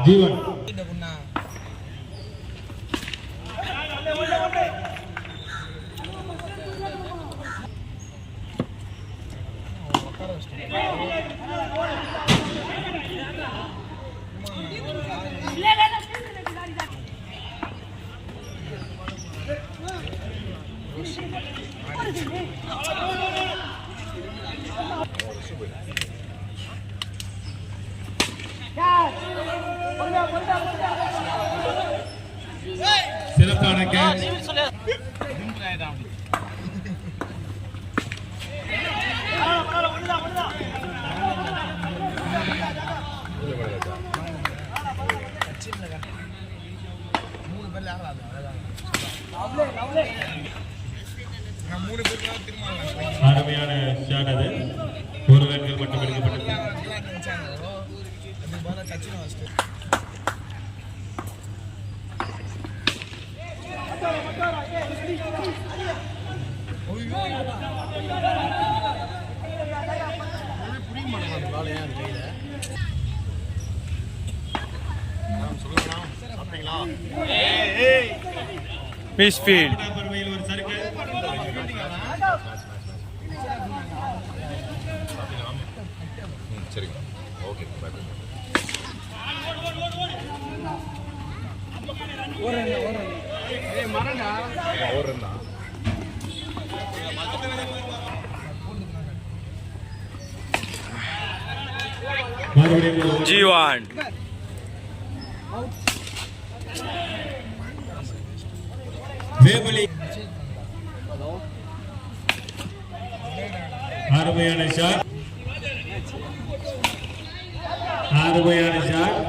ஜீவன் சிறப்பான கேட்ச். அருமையான ஷாட் அது. ஒரு ரன்கள் மட்டும் எடுக்கப்பட்டது. மிஸ்ஃபீல்ட் ஜீவன் வேபலி அருமையான ஷாட். அருமையான ஷாட்.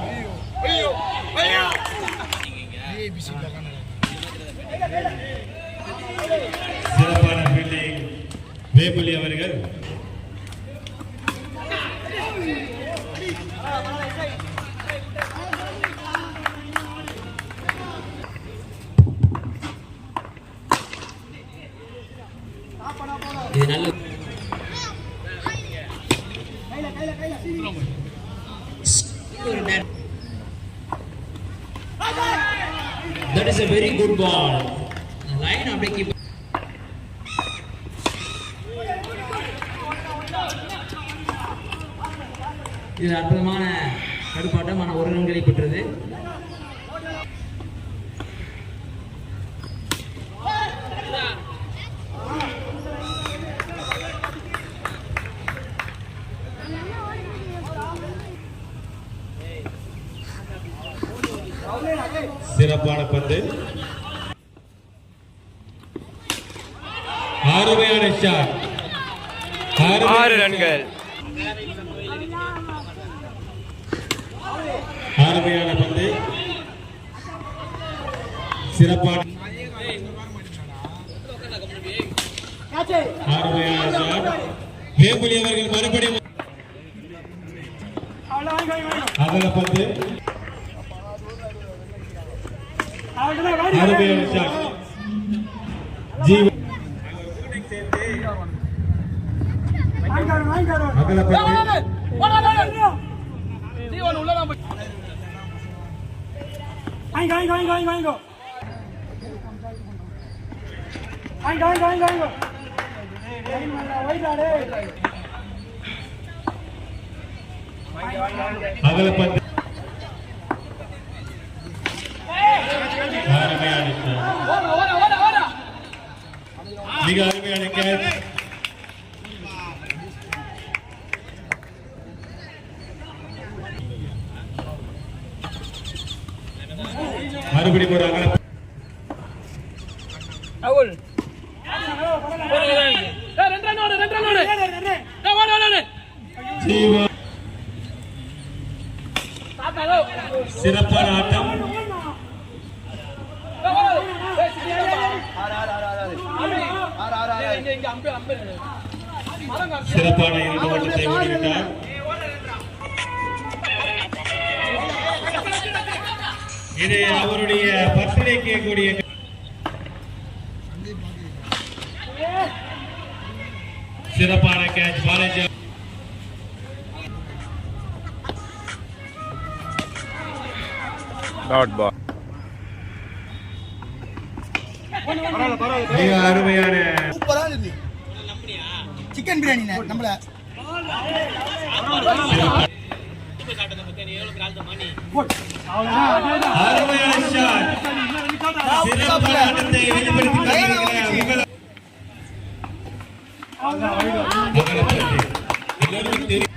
சிறப்பான ஃபீல்டிங் வேபலி அவர்கள். That is a very good ball. Line அப்படியே keep. இது அற்புதமான தடுப்பாட்டம். ஒரு ரன்களை பெற்றது. சிறப்பான பந்து. அருமையான ஷாட். 6 ரன்கள். அருமையான பந்து. சிறப்பான அருமையான ஷாட். வேம்புலி அவர்கள் மறுபடியும் அகல பந்து. அருமையான ஷாட். ஜீவன் அகல பந்து. அகல பந்து. மிக அருமையான கேட்ச். மறுபடியும் ஒரு அகல சிறப்பான ஆட்டம். சிறப்பான 2 ஓட்டத்தை ஓடிவிட்டார். இது அவருடைய பர்த்டே கேட்கக்கூடிய சிறப்பான கேட்ச். Balaji dot ball. மிக அருமையான சூப்பரா இருக்கு. சிக்கன் பிரியாணி நம்மள அருமையான ஷாட். சிறப்பான ஆட்டத்தை வெளிப்படுத்தி கொண்டிருக்கிற எல்லோருக்கும் தெரியும்.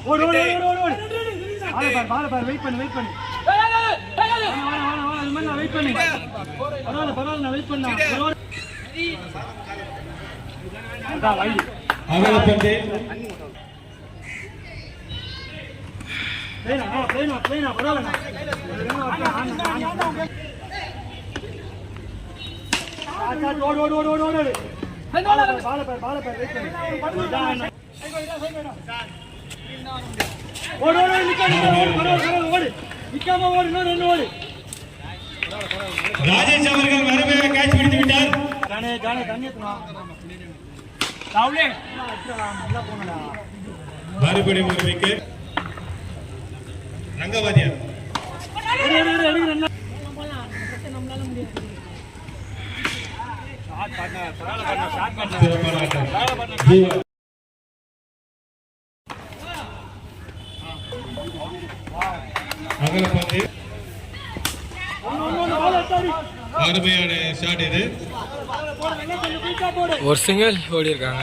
மறுபடியும் ஒரு அகலப்பந்து. அகலப்பந்து. ராஜேஷ் அவர்கள் மறுபடியும் கேட்ச் பிடித்து விட்டார். மறுபடியும் ஒரு விக்கெட். ரங்கவாதியார் சிறப்பான ஆட்டம். ஜீவா அகலப்பந்து. அருமையான ஷாட் இது. ஒரு சிங்கிள் ஓடி இருக்காங்க.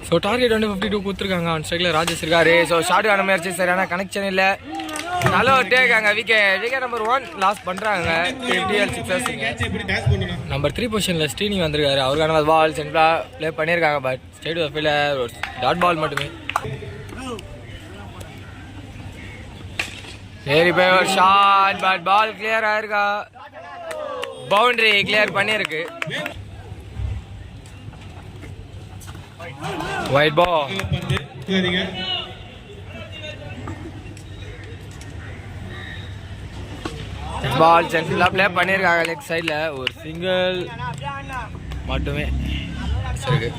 ஸோ டார்கெட் வந்து 52 கொடுத்துருக்காங்க. ஆன் ஸ்ட்ரைக்கில் ராஜேஷ் இருக்காரு. ஸோ ஷாட் ஆன முயற்சி சரியான கனெக்ஷன் இல்லை. நல்ல ஒரு டேக்காங்க. விக்கெட் நம்பர் 1 லாஸ் பண்ணுறாங்க. நம்பர் 3 பொசிஷனில் ஸ்ரீனி வந்திருக்காரு. அவருக்கான பால் சென்ட்ரா ப்ளே பண்ணியிருக்காங்க. பட் ஸ்டேட் ஆஃப் ஒரு டாட் பால் மட்டுமே. சரி போய் ஒரு ஷாட். பட் பால் கிளியர் ஆயிருக்கா. பவுண்டரி கிளியர் பண்ணியிருக்கு. White ball. பால் சென்டர்ல ப்ளே பண்ணியிருக்காங்க. லெக் சைடில் ஒரு சிங்கிள் மட்டுமே இருக்கு.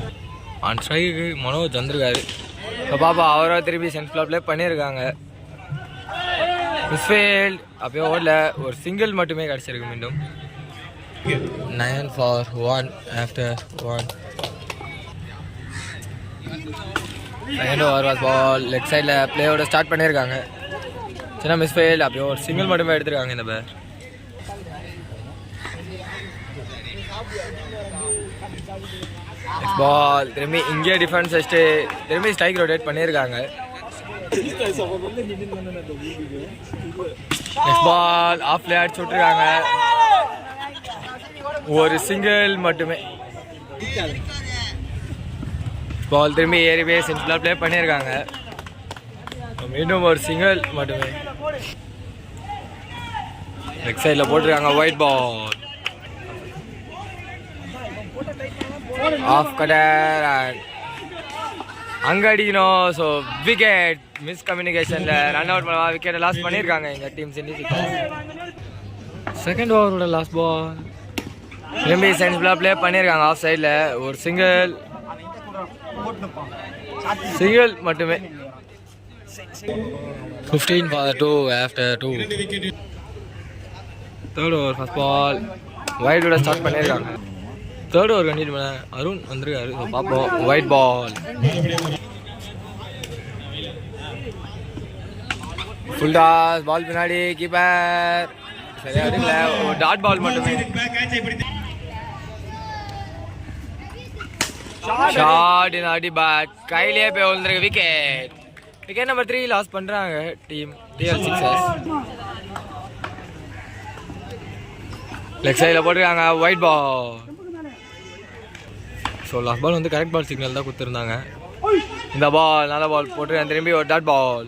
ஆன் ஸ்ட்ரைக்கு மனோஜ் வந்திருக்காரு. இப்போ பாப்பா அவரை திருப்பி சென்டர்ல ப்ளே பண்ணியிருக்காங்க. மிஸ்ஃபீல்ட் அப்பயே ஓடல. ஒரு சிங்கிள் மட்டுமே கிடச்சிருக்கு. மீண்டும் 9 for 1 after 1. Second over was ball. Leg சைடில் பிளேயோட ஸ்டார்ட் பண்ணியிருக்காங்க. சின்ன மிஸ்ஃபீல்ட் அப்படியே ஒரு சிங்கிள் மட்டுமே எடுத்திருக்காங்க இந்த பேர். பால் திரும்பி இங்கே டிஃபென்ஸ் வச்சுட்டு திரும்பி ஸ்ட்ரைக் ரொட்டேட் பண்ணியிருக்காங்க. பால் ஆஃப் லே அடிச்சு விட்டுருக்காங்க. ஒரு சிங்கிள் மட்டுமே. பால் திரும்பி ஏறி போய் சென்ட்ரலாக ப்ளே பண்ணியிருக்காங்க. மீண்டும் ஒரு சிங்கிள் மட்டுமே. லெக் சைடில் போட்டிருக்காங்க. ஒயிட் பால் ஆஃப் கடர் அங்கே அடிக்கணும். ஸோ விக்கெட் மிஸ்கம்யூனிகேஷனில் ரன் அவுட் பண்ண விக்கெட்டை லாஸ் பண்ணியிருக்காங்க எங்கள் டீம். செகண்ட் ஓவரோட லாஸ்ட் பால் திரும்பி சென்ட்ரலாக ப்ளே பண்ணியிருக்காங்க. ஆஃப் சைடில் ஒரு சிங்கிள் மட்டுமே. 15 for 2 after 2. Third over first ball வைடோட ஸ்டார்ட் பண்ணியிருக்காங்க. தேர்ட் ஓவர் கண்டினியூ பண்ண அருண் வந்திருக்காரு. பார்ப்போம். White ball full toss. Ball பின்னாடி கீப்பர் சரியா அடிக்கல. ஒரு டாட் பால் மட்டுமே. ஷாட் இன் அடி பேட் கையிலே போய் விழுந்திருக்கு. விக்கெட் நம்பர் 3 லாஸ் பண்ணுறாங்க டீம் TL Sixers. லெக் சைடில் போட்டிருக்காங்க. White ball. So last ball வந்து கரெக்ட் பால் சிக்னல் தான் கொடுத்துருந்தாங்க. இந்த பால் நல்ல பால் போட்டிருக்காங்க. திரும்பி ஒரு டாட் பால்.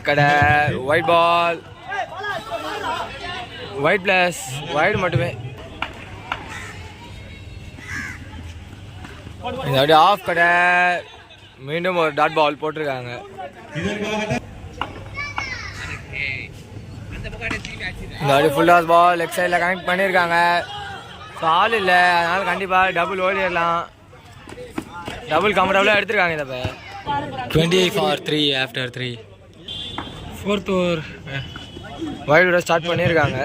கடை white ball wide plus wide மட்டுமே. இந்த வாட்டி ஆஃப் கடை மீண்டும் ஒரு டாட் பால் போட்டிருக்காங்க. இந்த வாட்டி ஃபுல் டாஸ் பால் லெக் சைடில் கனெக்ட் பண்ணியிருக்காங்க. ஸோ ஆள் இல்லை, அதனால் கண்டிப்பாக டபுள் ஓடிடலாம். டபுள் கம்ஃபர்டபுளாக எடுத்துருக்காங்க. இதை இப்போ 20-3 ஆஃப்டர் 3. ஃபோர்த் ஓவர் வைடோட ஸ்டார்ட் பண்ணியிருக்காங்க.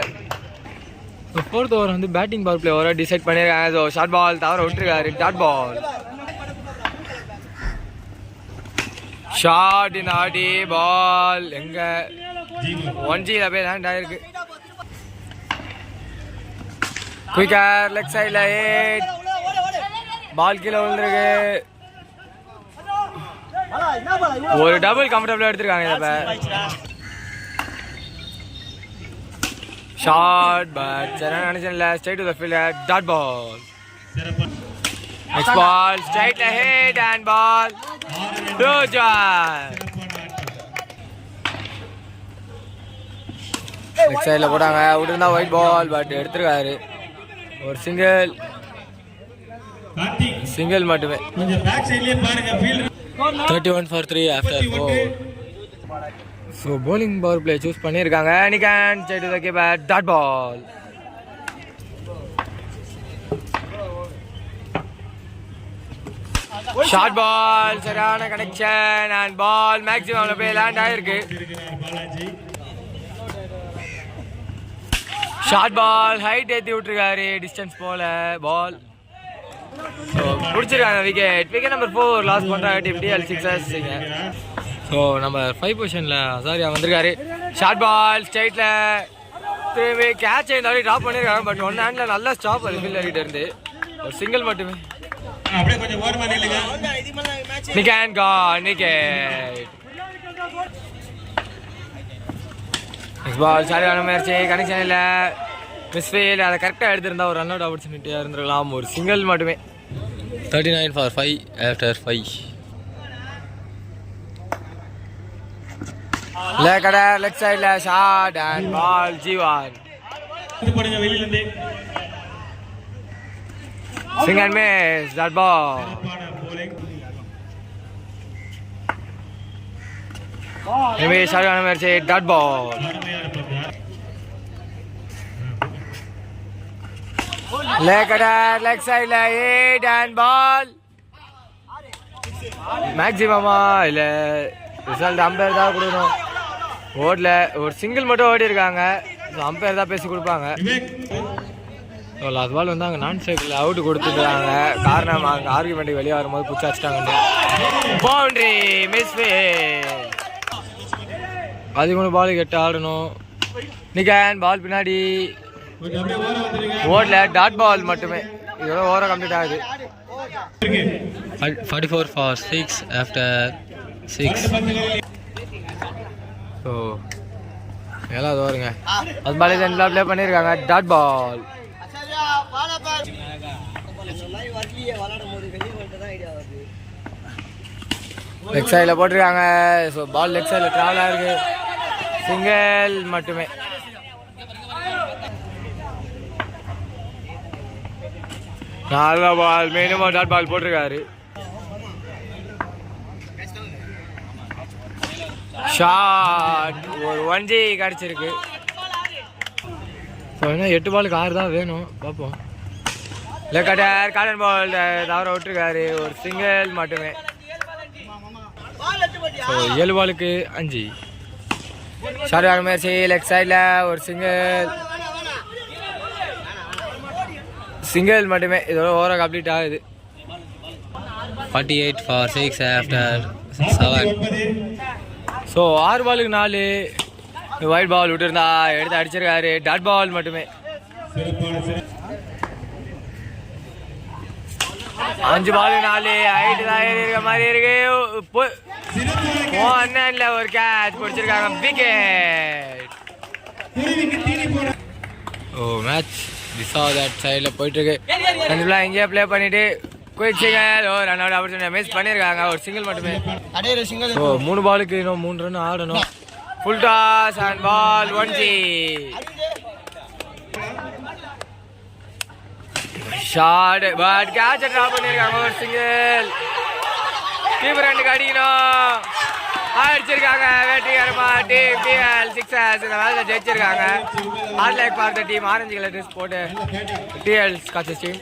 ஸோ ஃபோர்த் ஓவர் வந்து பேட்டிங் பவர் பிளே ஓவராக டிசைட் பண்ணியிருக்காங்க. ஸோ ஷார்ட் பால் தவற விட்டுருக்காரு. டாட் பால் ஷார்ட் இந்த ஆடி பால் எங்கே 1Gல போய் லேண்ட் ஆயிருக்கு. குயிக்கர் லெக் சைடில் 8 பால் கீழே விழுந்துருக்கு. ஒரு டபுள் கம்ஃபர்டபுளாக எடுத்துருக்காங்க. இதை ஷார்ட் பட் சரியான நினைச்சேன் இல்லை. Straight to the fielder. Dot ball next ball ஸ்ட்ரைட்ல ஹெட் அண்ட் பால் லெக் சைடில் போட்டாங்க. விட்டுருந்தா ஒயிட் பால் பட் எடுத்துருக்காரு. ஒரு சிங்கிள் மட்டுமே. 31-3 after 4. So bowling power play choose பண்ணியிருக்காங்க. நிகான் straight to the keeper. Dot ball short ball சரியான கனெக்ஷன் அண்ட் பால் மேக்ஸிமம்ல போய் லேண்ட் ஆயிருக்கு. ஷார்ட் பால் ஹைட் ஏற்றி விட்டுருக்காரு. டிஸ்டன்ஸ் போல பால் பிடிச்சிருக்காங்க. விக்கெட் நம்பர் 4 லாஸ் பண்ணுறாங்க டீம் டிஎல் சிக்ஸர்ஸ். ஸோ நம்பர் 5 பொசிஷனில் அசாரியா வந்திருக்காரு. ஷார்ட் பால் ஸ்ட்ரைட்டில் திரும்பி கேட்ச் இருந்தாலும் ட்ராப் பண்ணியிருக்காங்க. பட் ஒன் ஹேண்டில் நல்லா ஸ்டாப் அது ஃபீல்டர் கிட்ட இருந்து. ஒரு சிங்கிள் மட்டுமே. நிகான் கான் விக்கெட். நெக்ஸ்ட் பால் சரியான முயற்சி கனெக்ஷன் இல்லை. மிஸ்ஃபீல் அதை கரெக்டாக எடுத்திருந்தா ஒரு ரன் அவுட் ஆப்பர்ச்சுனிட்டியாக இருந்திருக்கலாம். ஒரு சிங்கிள் மட்டுமே. 39-5 ஆஃப்டர் 5. லெக் சைடில் ஷார்ட் அண்ட் பால் ஜீவான் swing and miss. That ball maybe சரியான முயற்சி. டாட் பால் லெக் சைடில் 8 அண்ட் பால் மேக்ஸிமமா இல்லை. ரிசல்ட் அம்பையர் தான் கொடுக்கணும். ஓடல. ஒரு சிங்கிள் மட்டும் ஓடி இருக்காங்க. அம்பையர் தான் பேசி கொடுப்பாங்க. லாஸ்ட் பால் வந்து அங்கே நான் ஸ்ட்ரைக்கில் அவுட் கொடுத்துருக்காங்க. காரணம் அங்கே ஆர்குமெண்ட்டுக்கு வெளியே வரும்போது புடிச்சு வச்சுட்டாங்க. Boundary misfield. 13 பாலுக்கு 8 ஆடணும். நிகான் பால் பின்னாடி ஓடல. டாட் பால் மட்டுமே. இதோட ஓவராக கம்ப்ளீட் ஆகுது. 44-6 ஆஃப்டர் 6. ஸோ ஏழாவது ஓவருங்க. அது பால் ரெண்டு ப்ளே பண்ணியிருக்காங்க. டாட் பால் லெக் சைடில் போட்டிருக்காங்க. ஸோ பால் லெக் சைடில் ட்ராவலாக இருக்கு. சிங்கிள் மட்டுமே. நல்ல பால் மீண்டும் டாட் பால் போட்டிருக்காரு. ஷாட் ஒரு 1G கிடச்சிருக்கு. ஸோ இன்னும் 8 பாலுக்கு 6 தான் வேணும். பார்ப்போம். லெக்கட்டர் காட்டன் பால் தவற விட்டுருக்காரு. ஒரு சிங்கிள் மட்டுமே. ஸோ 7 பாலுக்கு 5. சரியான முயற்சி. லெக் சைடில் ஒரு சிங்கிள் மட்டுமே. இதோட ஓவராக கம்ப்ளீட் ஆகுது. 48-6 ஆஃப்டர் 7. ஸோ 6 பாலுக்கு 4. ஒயிட் பால் விட்டுருந்தா எடுத்து அடிச்சிருக்காரு. டாட் பால் மட்டுமே. 5 பாலு 4 ஹைட் தான் இருக்க மாதிரி இருக்கு. ஒன்ல ஒரு கேட்ச் பிடிச்சிருக்காங்க. விக்கெட். ஓ மேட்ச் தட் சைடில் போயிட்டு இருக்கு. கண்டிப்பாக இங்கேயே ப்ளே பண்ணிட்டு குயிக் சிங்கிள் ஒரு ரன் அவுட் ஆப்பர்ச்சுனிட்டி மிஸ் பண்ணியிருக்காங்க. ஒரு சிங்கிள் மட்டுமே. ஓ 3 பாலுக்கு இன்னும் 3 ரன் ஆடணும். Full toss and ball 1G. Shot but catch drop பண்ணிருக்காங்க. ஒரு சிங்கிள். கீப்பர் ரெண்டுக்கு அடிக்கணும். அடிச்சிருக்காங்க. வெற்றிகரமா டீம் டிஎல் சிக்ஸர்ஸ் இந்த மேட்ச்ல ஜெயிச்சிருக்காங்க. ஹார்ட் லைக் பார்த்த டீம் ஆரஞ்சு கலர் ட்ரெஸ் போட்டு டிஎல் ஸ்காட்சஸ் டீம்.